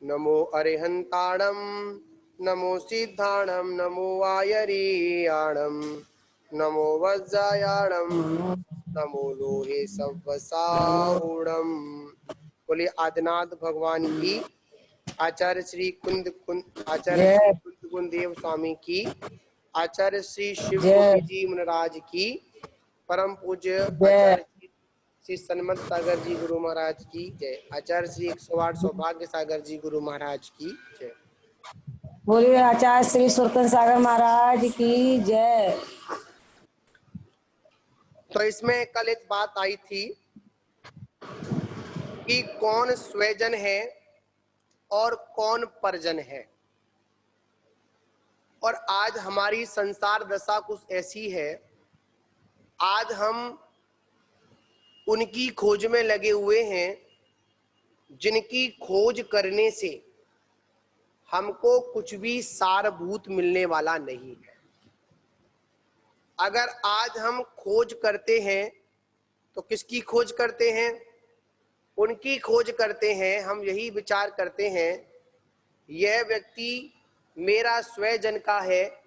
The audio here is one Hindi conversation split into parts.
नमो अरिहंताणम नमो सिद्धाणम नमो वायरीयाणम नमो वज्रायाणम नमो लोहे सवसाऊणम। बोलिए आदिनाथ भगवान की, आचार्य श्री कुंद देव स्वामी की, आचार्य श्री शिव गोपी जी मुनिराज की, परम पूज्य आचार्य श्री सन्मत सागर जी गुरु महाराज की जय। आचार्य श्री 108 सौभाग्य सागर जी गुरु महाराज की जय। बोलिए आचार्य श्री सुरकन सागर महाराज की जय। तो इसमें कल एक बात आई थी कि कौन स्वजन है और कौन परजन है। और आज हमारी संसार दशा कुछ ऐसी है, आज हम उनकी खोज में लगे हुए हैं जिनकी खोज करने से हमको कुछ भी सारभूत मिलने वाला नहीं है। अगर आज हम खोज करते हैं तो किसकी खोज करते हैं? उनकी खोज करते हैं। हम यही विचार करते हैं यह व्यक्ति मेरा स्वजन का है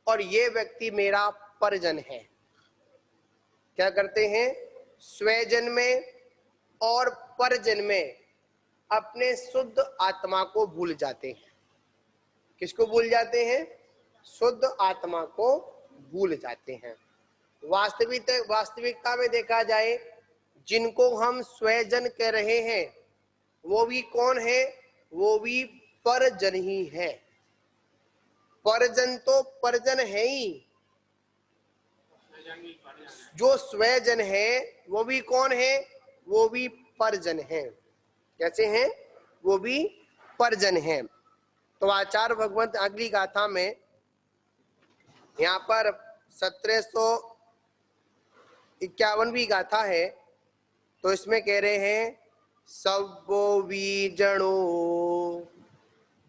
और यह व्यक्ति मेरा परजन है। क्या करते हैं? स्वजन में और परजन में अपने शुद्ध आत्मा को भूल जाते हैं। किसको भूल जाते हैं? शुद्ध आत्मा को भूल जाते हैं। वास्तविकता में देखा जाए, जिनको हम स्वजन कह रहे हैं वो भी कौन है? वो भी परजन ही है। परजन तो परजन है ही, जो स्वजन है वो भी कौन है? वो भी परजन है। कैसे हैं? वो भी परजन है। तो आचार्य भगवंत अगली गाथा में यहाँ पर 1751वीं गाथा है, तो इसमें कह रहे हैं सवो वीजणो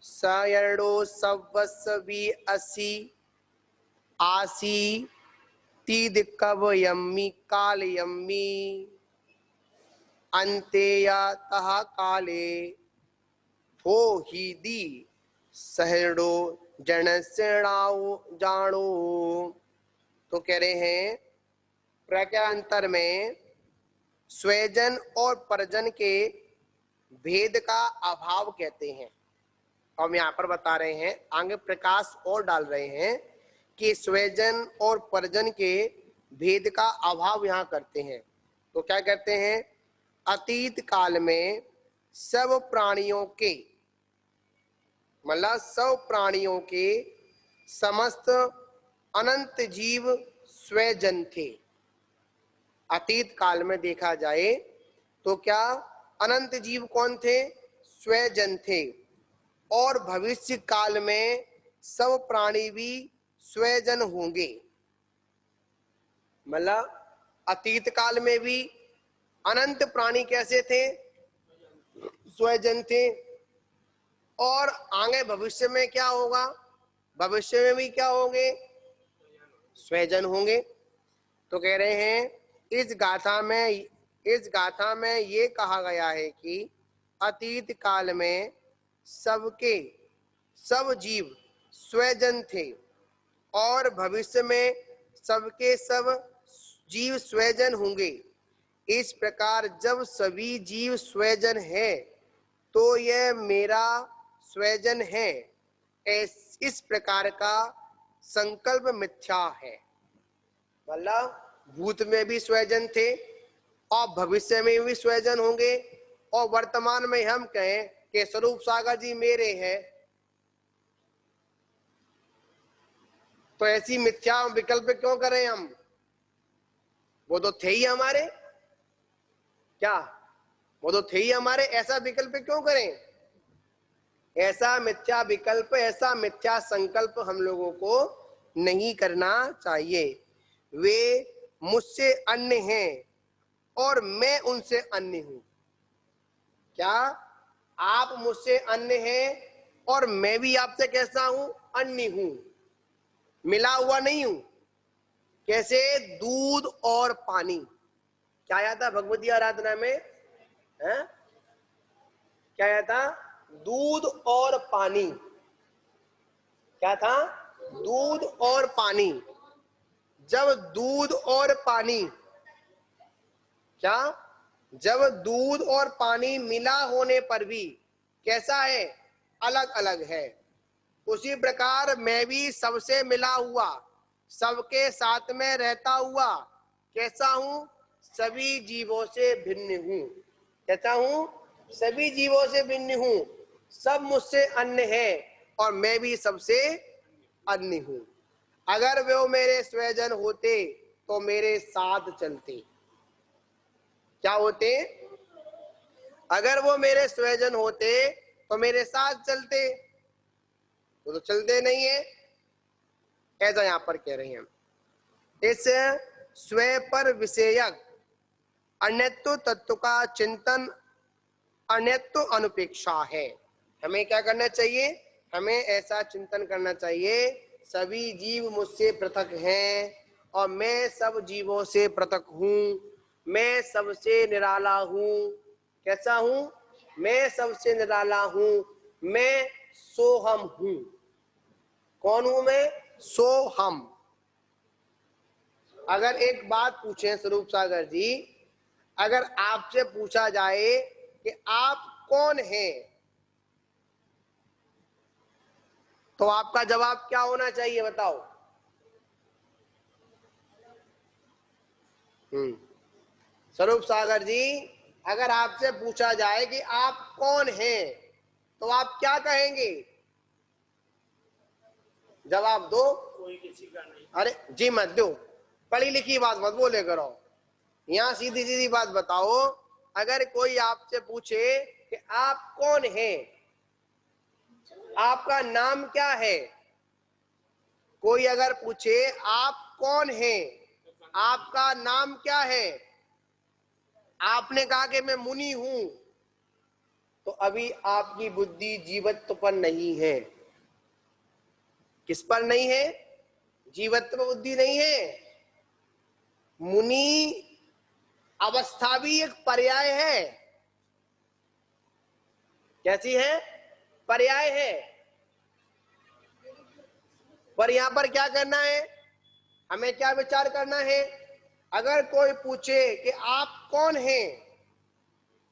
सयणो सवस्वी असी आसी तीद कव यम्मी काल यम्मी अंतेया तहा काले थो ही दी सहड़ो जनसेणाओ जानो। तो कह रहे हैं प्रज्ञांतर में स्वजन और परजन के भेद का अभाव कहते हैं। हम यहाँ पर बता रहे हैं, आगे प्रकाश और डाल रहे हैं कि स्वजन और परजन के भेद का अभाव यहाँ करते हैं। तो क्या करते हैं? अतीत काल में सब प्राणियों के, मतलब सब प्राणियों के समस्त अनंत जीव स्वजन थे। अतीत काल में देखा जाए तो क्या अनंत जीव कौन थे? स्वजन थे। और भविष्य काल में सब प्राणी भी स्वजन होंगे। मतलब अतीत काल में भी अनंत प्राणी कैसे थे? स्वजन थे। और आगे भविष्य में क्या होगा? भविष्य में भी क्या होंगे? स्वजन होंगे। तो कह रहे हैं इस गाथा में ये कहा गया है कि अतीत काल में सबके सब जीव स्वजन थे और भविष्य में सबके सब जीव स्वजन होंगे। इस प्रकार जब सभी जीव स्वजन है तो यह मेरा स्वजन है, इस प्रकार का संकल्प मिथ्या है। मतलब भूत में भी स्वजन थे और भविष्य में भी स्वजन होंगे, और वर्तमान में हम कहें कि स्वरूप सागर जी मेरे हैं, तो ऐसी मिथ्या विकल्प क्यों करें हम? वो तो थे ही हमारे, क्या वो तो थे ही हमारे, ऐसा विकल्प क्यों करें? ऐसा मिथ्या विकल्प, ऐसा मिथ्या संकल्प हम लोगों को नहीं करना चाहिए। वे मुझसे अन्य हैं और मैं उनसे अन्य हूं। क्या आप मुझसे अन्य हैं और मैं भी आपसे कैसा हूं? अन्य हूं, मिला हुआ नहीं हूं। कैसे? दूध और पानी। क्या आया था भगवती आराधना में? है क्या आया था? दूध और पानी। क्या था? दूध और पानी। जब दूध और पानी, क्या? जब दूध और पानी मिला होने पर भी कैसा है? अलग अलग है। उसी प्रकार मैं भी सबसे मिला हुआ, सबके साथ में रहता हुआ कैसा हूं? सभी जीवों से भिन्न हूं। कैसा हूं? सभी जीवों से भिन्न हूं। सब मुझसे अन्य है और मैं भी सबसे अन्य हूं। अगर वो मेरे स्वजन होते तो मेरे साथ चलते। क्या होते? अगर वो मेरे स्वजन होते तो मेरे साथ चलते, वो तो चलते नहीं है। ऐसा यहां पर कह रहे हैं। इस स्व पर विषयक अन्यत्व तत्व का चिंतन अन्यत्व अनुपेक्षा है। हमें क्या करना चाहिए? हमें ऐसा चिंतन करना चाहिए, सभी जीव मुझसे पृथक हैं और मैं सब जीवों से पृथक हूं। मैं सबसे निराला हूं। कैसा हूं? मैं सबसे निराला हूं। मैं सोहम हूं। कौन हूं मैं? सोहम। अगर एक बात पूछें स्वरूप सागर जी, अगर आपसे पूछा जाए कि आप कौन हैं, तो आपका जवाब क्या होना चाहिए? बताओ। स्वरूप सागर जी, अगर आपसे पूछा जाए कि आप कौन हैं, तो आप क्या कहेंगे? जवाब दो। कोई किसी का नहीं। अरे जी मत दो, पढ़ी लिखी बात मत बोले करो। यहाँ सीधी सीधी बात बताओ। अगर कोई आपसे पूछे कि आप कौन हैं, आपका नाम क्या है, कोई अगर पूछे आप कौन हैं, आपका नाम क्या है, आपने कहा कि मैं मुनि हूं, तो अभी आपकी बुद्धि जीवत्व पर नहीं है। किस पर नहीं है? जीवत्व बुद्धि नहीं है। मुनि अवस्था भी एक पर्याय है। कैसी है? पर्याय है। पर यहां पर क्या करना है? हमें क्या विचार करना है? अगर कोई पूछे कि आप कौन हैं,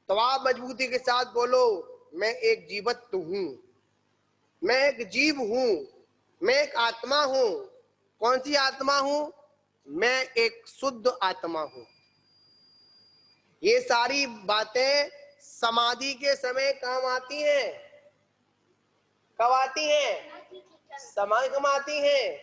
तो आप मजबूती के साथ बोलो, मैं एक जीवत्व हूं, मैं एक जीव हूं, मैं एक आत्मा हूं। कौन सी आत्मा हूं? मैं एक शुद्ध आत्मा हूं। ये सारी बातें समाधि के समय काम आती हैं। कब आती हैं? समाधि कब आती हैं?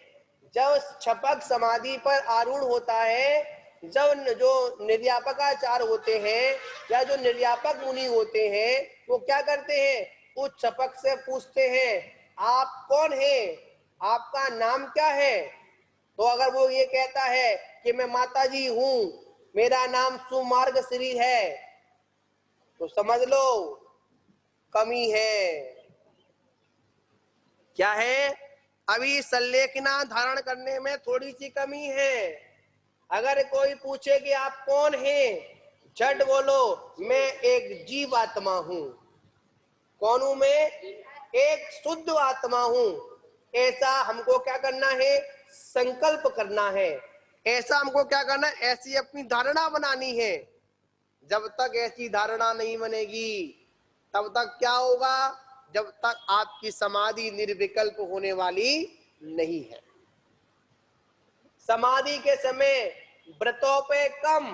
जब छपक समाधि पर आरूढ़ होता है, जब जो निर्यापकाचार होते हैं या जो निर्यापक मुनि होते हैं, वो क्या करते हैं? उस छपक से पूछते हैं, आप कौन हैं? आपका नाम क्या है? तो अगर वो ये कहता है कि मैं माताजी हूं, मेरा नाम सुमार्ग श्री है, तो समझ लो कमी है। क्या है? अभी संलेखना धारण करने में थोड़ी सी कमी है। अगर कोई पूछे कि आप कौन हैं, झट बोलो, मैं एक जीव आत्मा हूं। कौन हूं मैं? एक शुद्ध आत्मा हूं। ऐसा हमको क्या करना है? संकल्प करना है। ऐसा हमको क्या करना है? ऐसी अपनी धारणा बनानी है। जब तक ऐसी धारणा नहीं बनेगी, तब तक क्या होगा? जब तक आपकी समाधि निर्विकल्प होने वाली नहीं है। समाधि के समय व्रतों पे कम,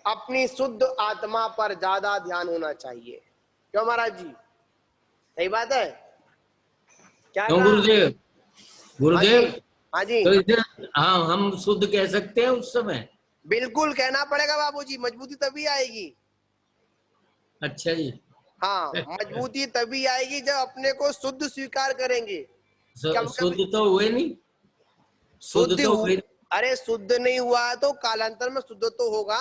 अपनी शुद्ध आत्मा पर ज्यादा ध्यान होना चाहिए। क्यों महाराज जी? सही बात है। क्या क्यों कहा? गुरुदेव? हाँ जी, गुरुदेव, हाँ जी, तो इसे हाँ हम शुद्ध कह सकते हैं उस समय? बिल्कुल कहना पड़ेगा बाबूजी, मजबूती तभी आएगी। अच्छा जी। हाँ, मजबूती तभी आएगी जब अपने को शुद्ध स्वीकार करेंगे। कभी शुद्ध कभी तो हुए नहीं। शुद्ध शुद्ध तो हुए। अरे शुद्ध नहीं हुआ तो कालांतर में शुद्ध तो होगा।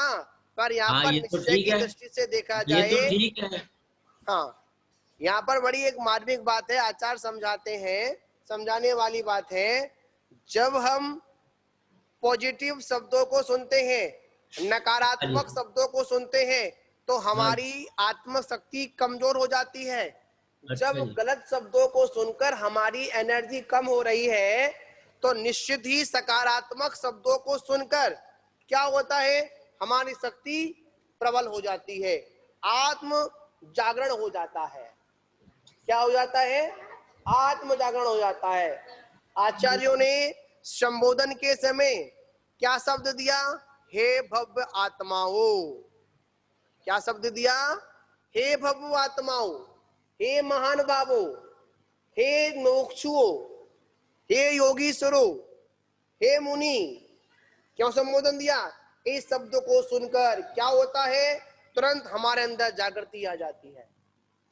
पर यहाँ हाँ पर ये तो निश्चय ठीक की है, दृष्टि से देखा ये जाए, तो ठीक है। हाँ, यहाँ पर बड़ी एक मार्मिक बात है, आचार्य समझाते हैं, समझाने वाली बात है। जब हम पॉजिटिव शब्दों को सुनते हैं, हाँ जी। नकारात्मक शब्दों को सुनते हैं, तो हमारी आत्म शक्ति कमजोर हो जाती है। अच्छा जब जी। गलत शब्दों को सुनकर हमारी एनर्जी कम हो रही है, तो निश्चित ही सकारात्मक शब्दों को सुनकर क्या होता है, हमारी शक्ति प्रबल हो जाती है, आत्म जागरण हो जाता है। क्या हो जाता है? आत्म जागरण हो जाता है। आचार्यों ने संबोधन के समय क्या शब्द दिया? हे भव्य आत्माओं। क्या शब्द दिया? हे भव्य आत्माओं, हे महान बाबो, हे मोक्षुओं, हे योगीश्वरों, हे मुनि। क्यों संबोधन दिया? इस शब्द को सुनकर क्या होता है? तुरंत हमारे अंदर जागृति आ जाती है।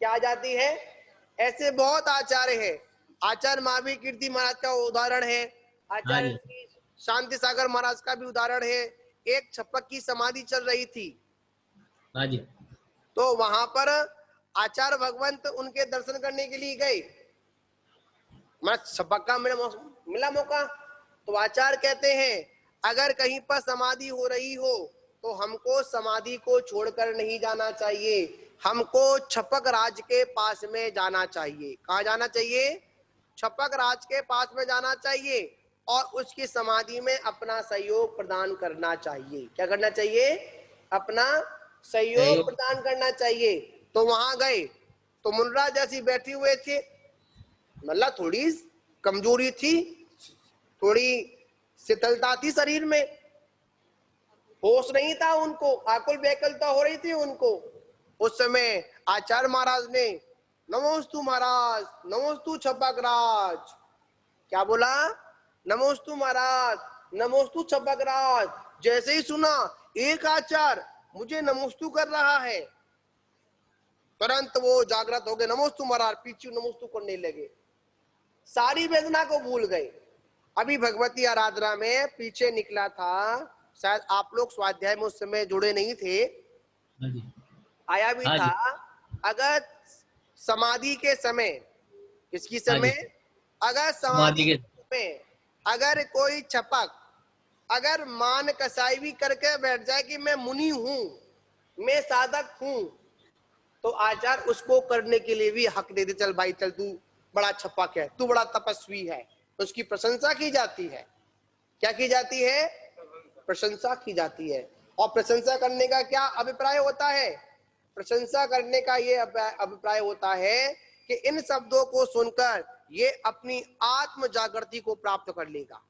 क्या आ जाती है? ऐसे बहुत आचार्य हैं। आचार्य महावीर कीर्ति महाराज का उदाहरण है, हाँ आचार्य जी। शांति सागर महाराज का भी उदाहरण है। एक छपक की समाधि चल रही थी, हाँ जी। तो वहां पर आचार्य भगवंत उनके दर्शन करने के लिए गए। मैं छपक का मिला मौका, तो आचार्य कहते हैं अगर कहीं पर समाधि हो रही हो तो हमको समाधि को छोड़कर नहीं जाना चाहिए, हमको छपक राज के पास में जाना चाहिए। कहाँ जाना चाहिए? छपक राज के पास में जाना चाहिए और उसकी समाधि में अपना सहयोग प्रदान करना चाहिए। क्या करना चाहिए? अपना सहयोग प्रदान करना चाहिए। तो वहां गए तो मुनराज जैसी बैठे हुए थे, मतलब थोड़ी कमजोरी थी, थोड़ी शिथिलता थी शरीर में, होश नहीं था उनको, आकुल व्याकुलता हो रही थी उनको। उस समय आचार्य महाराज ने नमोस्तु महाराज, नमोस्तु छपक राज। क्या बोला? नमोस्तु महाराज, नमोस्तु छपक राज। जैसे ही सुना एक आचार्य मुझे नमोस्तु कर रहा है, तुरंत वो जागृत हो गए, नमोस्तु महाराज, पीछे नमोस्तु करने लगे, सारी वेदना को भूल गए। अभी भगवती आराधना में पीछे निकला था, शायद आप लोग स्वाध्याय में उस समय जुड़े नहीं थे, हाँ जी। आया भी हाँ था। जी। अगर समाधि के समय, किसकी हाँ जी। समय? अगर समाधि समाधि के के। समय अगर कोई छपक अगर मान कसाई भी करके बैठ जाए कि मैं मुनि हूं, मैं साधक हूं, तो आचार्य उसको करने के लिए भी हक दे दे, चल भाई चल, तू बड़ा छपक है, तू बड़ा तपस्वी है, उसकी प्रशंसा की जाती है। क्या की जाती है? प्रशंसा की जाती है। और प्रशंसा करने का क्या अभिप्राय होता है? प्रशंसा करने का ये अभिप्राय होता है कि इन शब्दों को सुनकर ये अपनी आत्म जागृति को प्राप्त कर लेगा।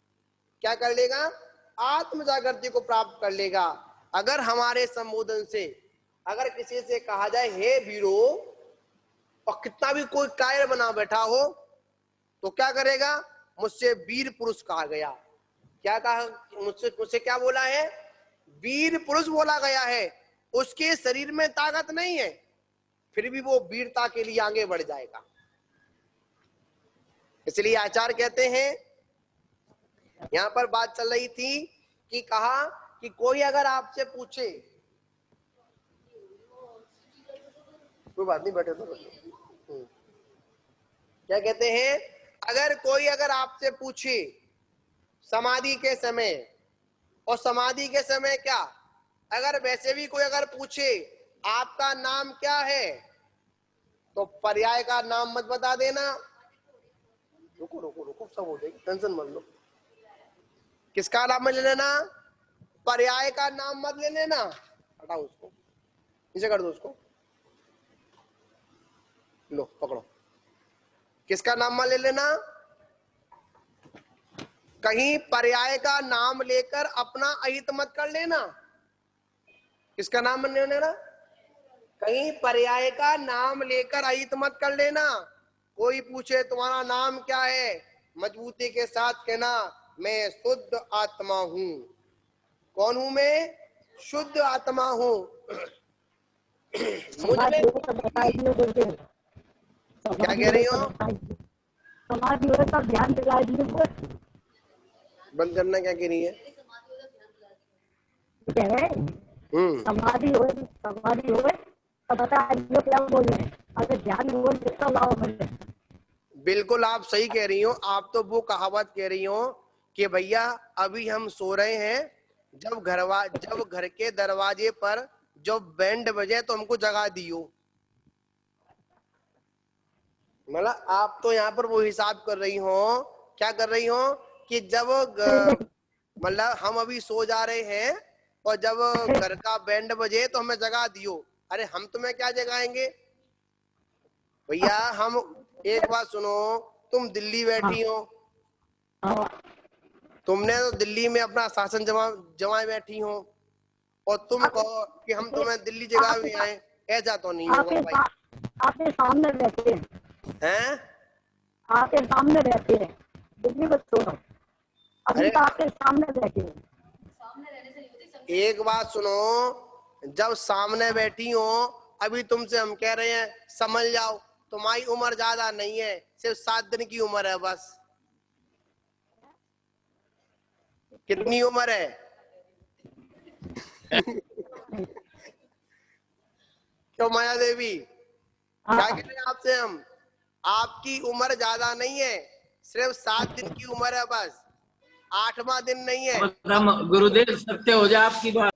क्या कर लेगा? आत्म जागृति को प्राप्त कर लेगा। अगर हमारे संबोधन से अगर किसी से कहा जाए हे वीरो, और कितना भी कोई कायर बना बैठा हो, तो क्या करेगा? मुझसे वीर पुरुष कहा गया। क्या कहा? मुझसे क्या बोला है? वीर पुरुष बोला गया है। उसके शरीर में ताकत नहीं है, फिर भी वो वीरता के लिए आगे बढ़ जाएगा। इसलिए आचार्य कहते हैं, यहां पर बात चल रही थी कि कहा कि कोई अगर आपसे पूछे, कोई बात नहीं, बैठे तो क्या कहते हैं, अगर कोई अगर आपसे पूछे समाधि के समय, और समाधि के समय क्या, अगर वैसे भी कोई अगर पूछे आपका नाम क्या है, तो पर्याय का नाम मत बता देना। रुको रुको रुको, सब हो जाएगी, टेंशन मत लो। किसका नाम मत ले लेना? पर्याय का नाम मत ले लेना। हटाओ उसको, नीचे कर दो उसको, लो पकड़ो। किसका नाम मत ले लेना? कहीं पर्याय का नाम लेकर अपना अहित मत कर लेना। किसका नाम मत ले लेना? कहीं पर्याय का नाम लेकर अहित मत कर लेना। कोई पूछे तुम्हारा नाम क्या है, मजबूती के साथ कहना मैं शुद्ध आत्मा हूं। कौन हूं मैं? शुद्ध आत्मा हूं। मुझ में क्या कह रही हो? समाधि हो तब ध्यान दिला दिए। बंद करना, क्या कह रही है? समाधि हो तो बता जो क्या बोल रहे हैं, अगर ध्यान हो तो लाओ मुझे। बिल्कुल आप सही कह रही हो। आप तो वो कहावत कह रही हो कि भैया अभी हम सो रहे हैं, जब घर के दरवाजे पर जब बैंड बजे तो हमको जगा दियो। मतलब आप तो यहाँ पर वो हिसाब कर रही हो, क्या कर रही हो कि जब मतलब हम अभी सो जा रहे हैं और जब घर का बैंड बजे तो हमें जगा दियो। अरे हम तुम्हें क्या जगाएंगे भैया। हम एक बात सुनो, तुम दिल्ली बैठी हो, हाँ, तुमने तो दिल्ली में अपना शासन जमाए बैठी हो और तुम कहो कि हम तुम्हें दिल्ली जगह में आए, ऐसा तो नहीं होगा भाई। आपके सामने रहते हैं, हैं? आपके सामने रहते हैं, दिल्ली को छोड़ो, अभी अरे तो आपके सामने रहते हैं। एक बात सुनो, जब सामने बैठी हो अभी तुमसे हम कह रहे हैं समझ जाओ, तुम्हारी उम्र ज्यादा नहीं है, सिर्फ 7 दिन की उम्र है बस। कितनी उम्र है? क्यों माया देवी, क्या कह रहे हैं आपसे हम? आपकी उम्र ज्यादा नहीं है, सिर्फ 7 दिन की उम्र है बस, 8वां दिन नहीं है। गुरुदेव सत्य हो जाए आपकी बात।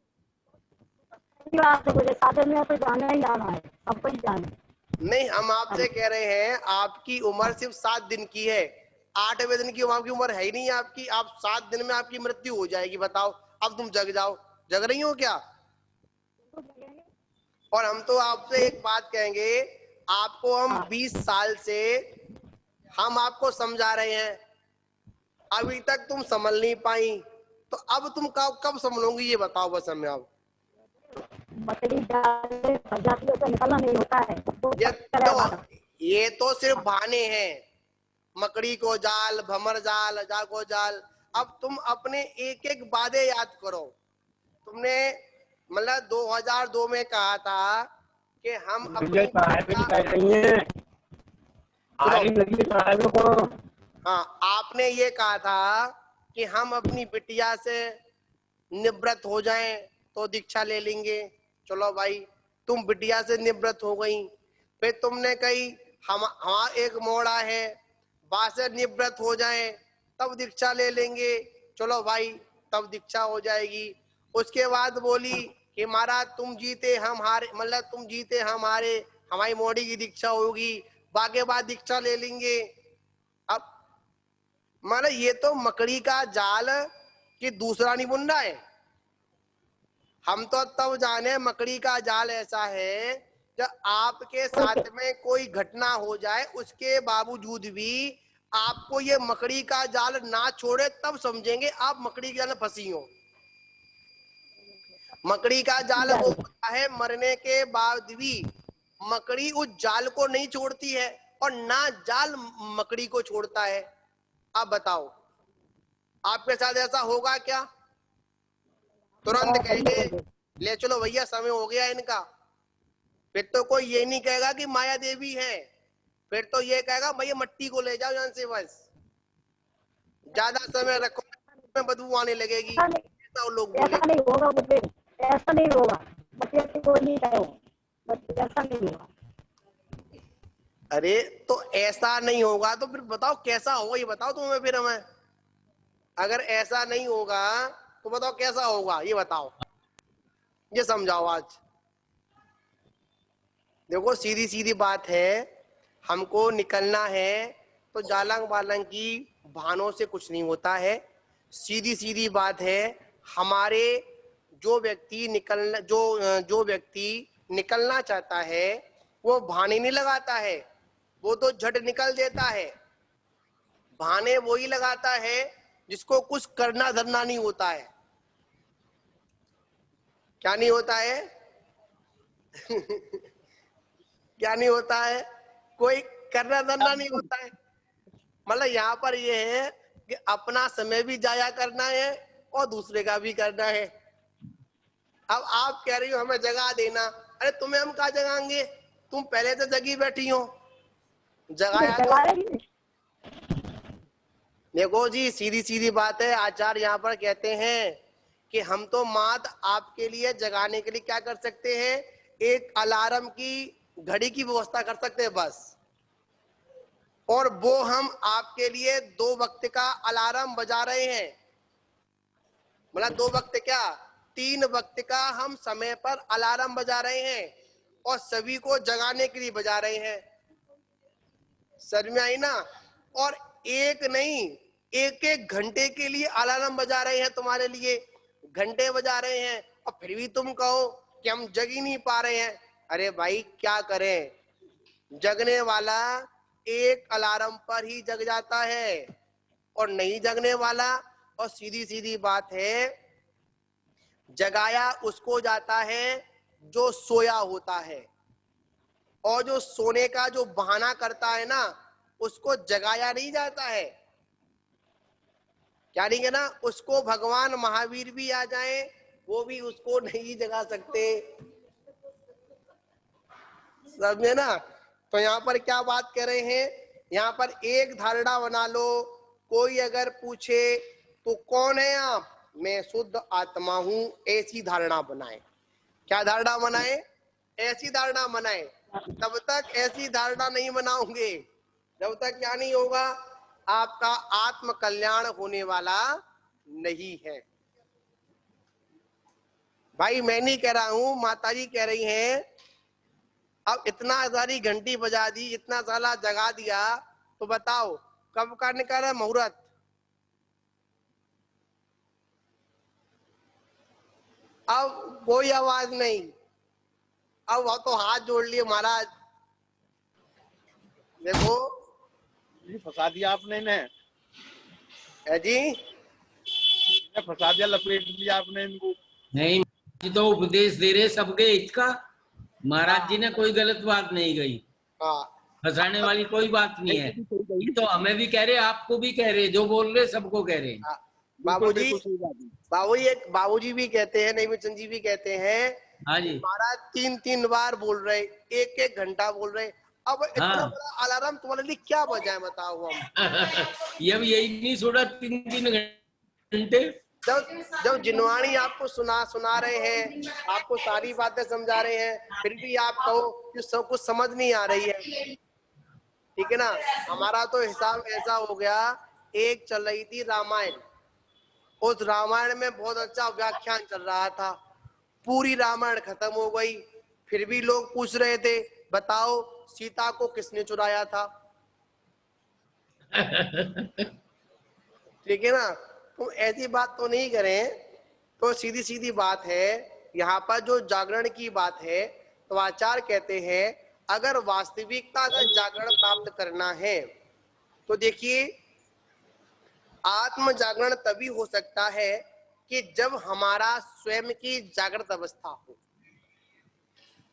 तो मुझे साधन में तो जाना ही जाना है, सबको ही जाना है। नहीं, हम आपसे कह रहे हैं आपकी उम्र सिर्फ 7 दिन की है, 8वें दिन की आपकी उम्र है ही नहीं आपकी। आप 7 दिन में आपकी मृत्यु हो जाएगी। बताओ, अब तुम जग जाओ, जग रही हो क्या? और हम तो आपसे एक बात कहेंगे, आपको हम 20 साल से हम आपको समझा रहे हैं, अभी तक तुम समझ नहीं पाई, तो अब तुम कब समझोगी ये बताओ बस हमें। अब मछली जाल प्रजातियों से निकलना नहीं होता है तो ये तो सिर्फ बहाने हैं, मकड़ी को जाल, भमर जाल, जागो जाल। अब तुम अपने एक एक वादे याद करो। तुमने मतलब 2002 में कहा था कि हम अपनी हाँ, आपने ये कहा था कि हम अपनी बिटिया से निवृत्त हो जाएं तो दीक्षा ले लेंगे। चलो भाई, तुम बिटिया से निवृत्त हो गई, फिर तुमने कही हम हमारा एक मोड़ा है, वहां से निवृत्त हो जाएं तब दीक्षा ले लेंगे। चलो भाई, तब दीक्षा हो जाएगी। उसके बाद बोली कि महाराज तुम जीते हम हारे, मतलब तुम जीते हम हारे, हमारी मोड़ी की दीक्षा होगी, बाके बाद दीक्षा ले लेंगे। अब मतलब ये तो मकड़ी का जाल कि दूसरा नहीं बुन रहा है। हम तो तब जाने मकड़ी का जाल ऐसा है, जब आपके साथ में कोई घटना हो जाए उसके बावजूद भी आपको ये मकड़ी का जाल ना छोड़े, तब समझेंगे आप मकड़ी के जाल में फंसी हो। मकड़ी का जाल वो होता है मरने के बाद भी मकड़ी उस जाल को नहीं छोड़ती है और ना जाल मकड़ी को छोड़ता है। अब बताओ आपके साथ ऐसा होगा क्या? तुरंत कहेंगे ले चलो भैया, समय हो गया इनका। फिर तो कोई ये नहीं कहेगा कि माया देवी है, फिर तो ये कहेगा भैया मट्टी को ले जाओ यहाँ से, बस ज्यादा समय रखो में बदबू आने लगेगी, ऐसा लोग बोले। ऐसा नहीं होगा मुझे, ऐसा नहीं होगा, बच्चे को नहीं कहो, ऐसा नहीं होगा। अरे तो ऐसा नहीं होगा तो फिर बताओ कैसा होगा, ये बताओ तुम्हें फिर हमें। अगर ऐसा नहीं होगा तो बताओ कैसा होगा, ये बताओ, ये समझाओ आज। देखो सीधी सीधी बात है, हमको निकलना है तो जालंग बालंग की बहानों से कुछ नहीं होता है। सीधी सीधी बात है, हमारे जो व्यक्ति निकलना चाहता है वो बहाने नहीं लगाता है, वो तो झट निकल देता है। बहाने वो ही लगाता है जिसको कुछ करना धरना नहीं होता है। क्या नहीं होता है? क्या नहीं होता है? कोई करना धरना नहीं होता है। मतलब यहाँ पर ये है कि अपना समय भी जाया करना है और दूसरे का भी करना है। अब आप कह रही हो हमें जगा देना, अरे तुम्हें हम कहाँ जगाएंगे, तुम पहले तो जगी बैठी हो, जगाया तो। देखो जी सीधी सीधी बात है, आचार्य यहाँ पर कहते हैं कि हम तो मात्र आपके लिए जगाने के लिए क्या कर सकते हैं, एक अलार्म की घड़ी की व्यवस्था कर सकते हैं बस। और वो हम आपके लिए 2 वक्त का अलार्म बजा रहे हैं। मतलब 2 वक्त क्या, 3 वक्त का हम समय पर अलार्म बजा रहे हैं और सभी को जगाने के लिए बजा रहे हैं। समझ में आई ना? और एक नहीं, 1-1 घंटे के लिए अलार्म बजा रहे हैं, तुम्हारे लिए घंटे बजा रहे हैं, और फिर भी तुम कहो कि हम जग ही नहीं पा रहे हैं। अरे भाई क्या करें, जगने वाला एक अलार्म पर ही जग जाता है, और नहीं जगने वाला, और सीधी सीधी बात है, जगाया उसको जाता है जो सोया होता है, और जो सोने का जो बहाना करता है ना, उसको जगाया नहीं जाता है। क्या नहीं कहना, उसको भगवान महावीर भी आ जाए, वो भी उसको नहीं जगा सकते। समझे ना? तो यहाँ पर क्या बात कर रहे हैं, यहाँ पर एक धारणा बना लो, कोई अगर पूछे तो कौन है आप, मैं शुद्ध आत्मा हूं, ऐसी धारणा बनाए। क्या धारणा बनाए? ऐसी धारणा बनाए। तब तक ऐसी धारणा नहीं बनाओगे जब तक क्या नहीं होगा, आपका आत्म कल्याण होने वाला नहीं है। भाई मैं नहीं कह रहा हूं, माताजी कह रही हैं, अब इतना सारी घंटी बजा दी, इतना साला जगा दिया, तो बताओ कब का निकल रहा मुहूर्त? अब कोई आवाज नहीं, अब तो हाथ जोड़ लिए महाराज। देखो फंसा दिया आपने इन्हें, है जी, फंसा दिया, लपेट दिया आपने इनको। नहीं, जी तो उपदेश दे रहे सबके हित का। महाराज जी ने कोई गलत बात नहीं कही, हाँ फंसाने वाली कोई बात नहीं है। ये तो हमें भी कह रहे, आपको भी कह रहे, जो बोल रहे सबको कह रहे। बाबूजी, बाबूजी भी कहते हैं, नहीं चंद जी भी कहते हैं, हाँ जी, महाराज 3-3 बार बोल रहे, 1-1 घंटा बोल रहे, अब इतना हाँ। बड़ा अलार्म तुम्हारे लिए क्या बजाए बताओ हम। ये अब यही नहीं सुना 3-3 घंटे। जब जिनवाणी आपको सुना रहे हैं, आपको सारी बातें समझा रहे हैं, फिर भी आप कहो कि सब कुछ समझ नहीं आ रही है। ठीक है ना? हमारा तो हिसाब ऐसा हो गया, एक चल रही थी रामायण, उस रामायण में बहुत अच्छा व्याख्यान चल रहा था, पूरी रामायण खत्म हो गई, फिर भी लोग पूछ रहे थे बताओ सीता को किसने चुराया था। ठीक है ना? तुम ऐसी बात तो नहीं करें। तो सीधी सीधी बात है, यहाँ पर जो जागरण की बात है, तो आचार्य कहते हैं अगर वास्तविकता का जागरण प्राप्त करना है तो देखिए, आत्म जागरण तभी हो सकता है कि जब हमारा स्वयं की जागृत अवस्था हो।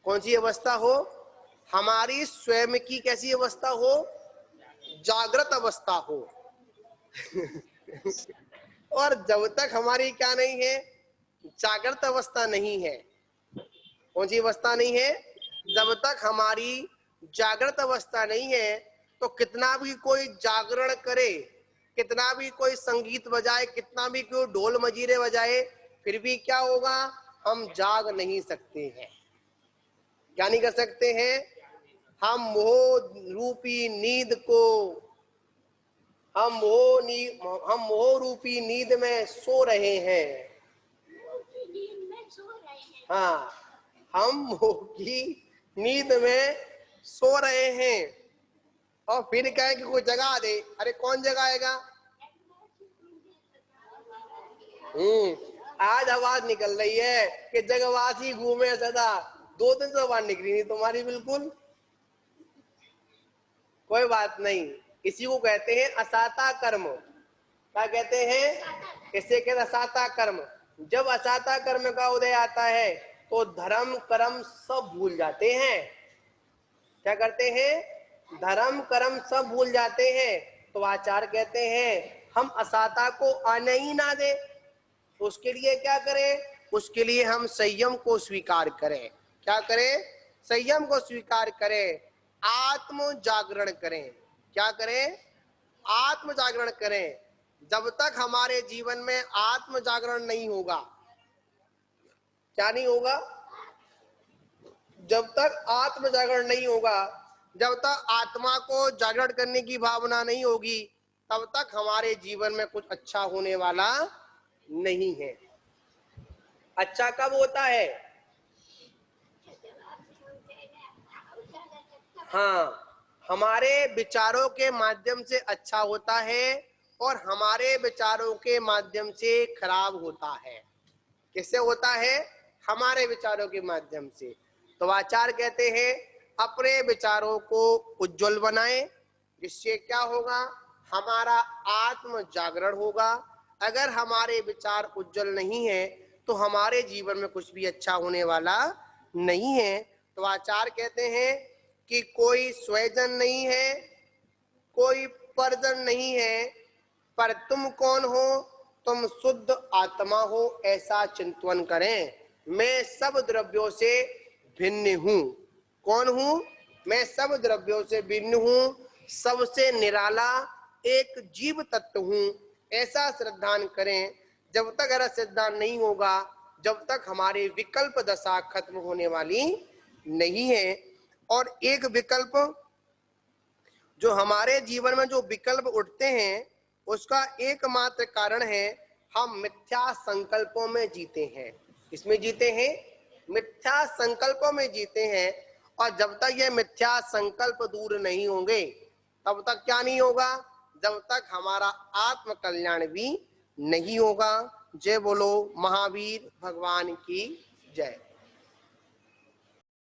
कौन सी अवस्था हो? हमारी स्वयं की कैसी अवस्था हो? जागृत अवस्था हो। और जब तक हमारी क्या नहीं है, जागृत अवस्था नहीं है। कौन सी अवस्था नहीं है? जब तक हमारी जागृत अवस्था नहीं है, तो कितना भी कोई जागरण करे, कितना भी कोई संगीत बजाए, कितना भी कोई ढोल मजीरे बजाए, फिर भी क्या होगा, हम जाग नहीं सकते हैं। क्या नहीं कर सकते हैं? हम मोह रूपी नींद को, हम मोह रूपी नींद में सो रहे हैं। हाँ, हम मोह की नींद में सो रहे हैं, और फिर कहे कि कोई जगा दे। अरे कौन जगाएगा? आज आवाज निकल रही है कि जगवासी घूमे सदा, 2 दिन से आवाज निकली नहीं तुम्हारी बिल्कुल। कोई बात नहीं, इसी को कहते हैं असाता कर्म। क्या कहते हैं? इसे कहते असाता कर्म। जब असाता कर्म का उदय आता है तो धर्म कर्म सब भूल जाते हैं। क्या करते हैं? धर्म कर्म सब भूल जाते हैं। तो आचार्य कहते हैं हम असाता को आने ही ना दे, उसके लिए क्या करें? उसके लिए हम संयम को स्वीकार करें। क्या करें? संयम को स्वीकार करें, आत्म जागरण करें। क्या करें? आत्म जागरण करें। जब तक हमारे जीवन में आत्म जागरण नहीं होगा, क्या नहीं होगा? जब तक आत्म जागरण नहीं होगा, जब तक आत्मा को जागरण करने की भावना नहीं होगी, तब तक हमारे जीवन में कुछ अच्छा होने वाला नहीं है। अच्छा कब होता है? हाँ, हमारे विचारों के माध्यम से अच्छा होता है और हमारे विचारों के माध्यम से खराब होता है। किससे होता है? हमारे विचारों के माध्यम से। तो आचार्य कहते हैं अपने विचारों को उज्जवल बनाएं, जिससे क्या होगा? हमारा आत्म जागरण होगा। अगर हमारे विचार उज्जवल नहीं है तो हमारे जीवन में कुछ भी अच्छा होने वाला नहीं है। तो आचार्य कहते हैं कि कोई स्वजन नहीं है, कोई परजन नहीं है, पर तुम कौन हो? तुम शुद्ध आत्मा हो, ऐसा चिंतन करें। मैं सब द्रव्यों से भिन्न हूं। कौन हूं? मैं सब द्रव्यों से भिन्न हूं, सबसे निराला एक जीव तत्व हूं, ऐसा श्रद्धान करें। जब तक ऐसा श्रद्धान नहीं होगा, जब तक हमारी विकल्प दशा खत्म होने वाली नहीं है। और एक विकल्प जो हमारे जीवन में जो विकल्प उठते हैं उसका एकमात्र कारण है हम मिथ्या संकल्पों में जीते हैं। किसमें जीते हैं? मिथ्या संकल्पों में जीते हैं। और जब तक ये मिथ्या संकल्प दूर नहीं होंगे तब तक क्या नहीं होगा? जब तक हमारा आत्म कल्याण भी नहीं होगा। जय बोलो महावीर भगवान की जय।